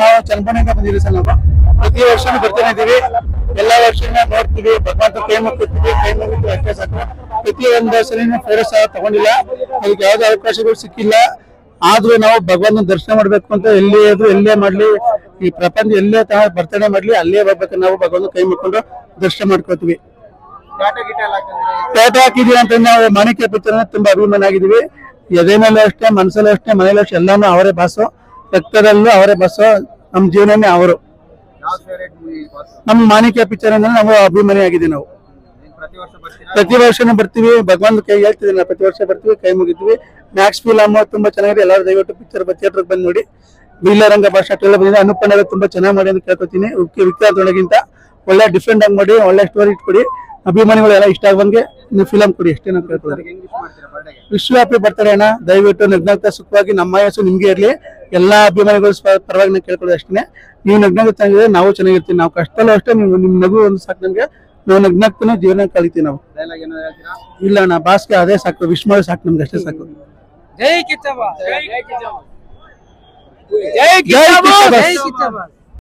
ನಾವು ಚನ್ನಪಟ್ಟಣದಿಂದ ಬಂದಿದ್ದೀವಿ ಸರ್. ನಾವು ಪ್ರತಿ ವರ್ಷನೂ ಬರ್ತಾನೆ ಇದೀವಿ, ಎಲ್ಲಾ ವರ್ಷನ ನೋಡ್ತೀವಿ, ಭಗವಂತ ಕೈ ಮುಗ್ತೀವಿ, ಕೈ ಮುಗಿದು ಅಷ್ಟೇ ಸಾಕು. ಪ್ರತಿ ಒಂದು ಸಲಿನೂ ಫೋಟೋ ಸಹ ತಗೊಂಡಿಲ್ಲ, ಅದಕ್ಕೆ ಯಾವ್ದು ಅವಕಾಶಗಳು ಸಿಕ್ಕಿಲ್ಲ. ಆದ್ರೂ ನಾವು ಭಗವಂತನ ದರ್ಶನ ಮಾಡ್ಬೇಕು ಅಂತ ಎಲ್ಲೇ ಇದ್ರು ಎಲ್ಲೇ ಮಾಡ್ಲಿ, ಈ ಪ್ರಪಂಚ ಎಲ್ಲೇ ಬರ್ತಡೇ ಮಾಡ್ಲಿ ಅಲ್ಲೇ ಬರ್ಬೇಕು. ನಾವು ಭಗವಂತ ಕೈ ಮುಕ್ಕೊಂಡು ದರ್ಶನ ಮಾಡ್ಕೊತೀವಿ. ಟೇಟ ಹಾಕಿದೀವಿ ಅಂತ ನಾವು ಮಾಣಿಕ್ಯ ಪಿಕ್ಚರ್ ತುಂಬಾ ಅಭಿಮಾನ ಆಗಿದೀವಿ. ಎದೇನಲ್ಲೂ ಅಷ್ಟೇ, ಮನಸ್ಸಲ್ಲೂ ಅಷ್ಟೇ, ಮನೇಲೂ ಅಷ್ಟೇ, ಎಲ್ಲಾನು ಅವರೇ ಬಾಸು, ರಕ್ತದಲ್ಲೂ ಅವರೇ ಬಾಸು, ನಮ್ ಜೀವನನೇ ಅವರು. ನಮ್ಮ ಮಾಣಿಕ್ಯ ಪಿಕ್ಚರ್ ಅಂದ್ರೆ ನಾವು ಅಭಿಮಾನಿ ಆಗಿದ್ದೀವಿ. ನಾವು ಪ್ರತಿ ವರ್ಷನೂ ಬರ್ತೀವಿ, ಭಗವಂತ ಕೈ ಹೇಳ್ತಿದ್ದೀವಿ, ನಾವು ಪ್ರತಿ ವರ್ಷ ಬರ್ತೀವಿ, ಕೈ ಮುಗಿತೀವಿ. ಮ್ಯಾಕ್ಸ್ ಫಿಲಮ್ ತುಂಬಾ ಚೆನ್ನಾಗಿದೆ, ಎಲ್ಲರೂ ದಯವಿಟ್ಟು ಪಿಕ್ಚರ್ ಥಿಯೇಟರ್ಗೆ ಬಂದು ನೋಡಿ. ಬೀಲರಂಗ ಭಾಷಾ ಎಲ್ಲ ಬಂದಿದೆ, ಅನುಪಣ್ಣ ತುಂಬಾ ಚೆನ್ನಾಗಿ ಮಾಡಿ ಅಂತ ಕೇಳ್ಕೊತೀನಿ. ವಿಕ್ರಾಂತೊಳಗಿಂತ ಒಳ್ಳೆ ಡಿಫ್ರೆಂಟ್ ಆಗಿ ಮಾಡಿ, ಒಳ್ಳೆ ಸ್ಟೋರಿ ಇಟ್ಕೊಡಿ, ಅಭಿಮಾನಿಗಳೆಲ್ಲ ಇಷ್ಟ ಆಗಂಗೆ ನೀವು ಫಿಲಮ್ ಕೊಡಿ ಅಷ್ಟೇ ನಾವು ಕೇಳ್ಕೊಳ್ತೀವಿ. ವಿಶ್ವವ್ಯಾಪಿ ಬರ್ತಡೇ ಅಣ್ಣ, ದಯವಿಟ್ಟು ನಗ್ನಗ್ತಾ ಸುಖವಾಗಿ ನಮ್ಮ ಆಯಸ್ಸು ನಿಮ್ಗೆ ಇರ್ಲಿ, ಎಲ್ಲಾ ಅಭಿಮಾನಿಗಳು ಪರವಾಗಿ ನಾವು ಕೇಳ್ಕೊಳ್ಳೋದು ಅಷ್ಟೇ. ನೀವು ನಗ್ನಗ್ತಾ ಚೆನ್ನಾಗಿದ್ರೆ ನಾವು ಚೆನ್ನಾಗಿರ್ತೀವಿ. ನಾವು ಕಷ್ಟಲ್ಲೂ ಅಷ್ಟೇ, ನಿಮ್ ನಗು ಒಂದು ಸಾಕು ನಮ್ಗೆ, ನಾವು ನಗ್ನಗ್ತಾನೆ ಜೀವನ ಕಲಿತೀವಿ. ನಾವು ಇಲ್ಲ ಅಣ್ಣ, ಬಾಸ್ಗೆ ಅದೇ ಸಾಕು, ವಿಶ್ವ ಸಾಕು, ನಮ್ಗೆ ಅಷ್ಟೇ ಸಾಕು. ಜೈ ಕಿಚ್ಚಪ್ಪ, ಜೈ ಕಿಚ್ಚಪ್ಪ, ಜೈ ಕಿಚ್ಚಪ್ಪ.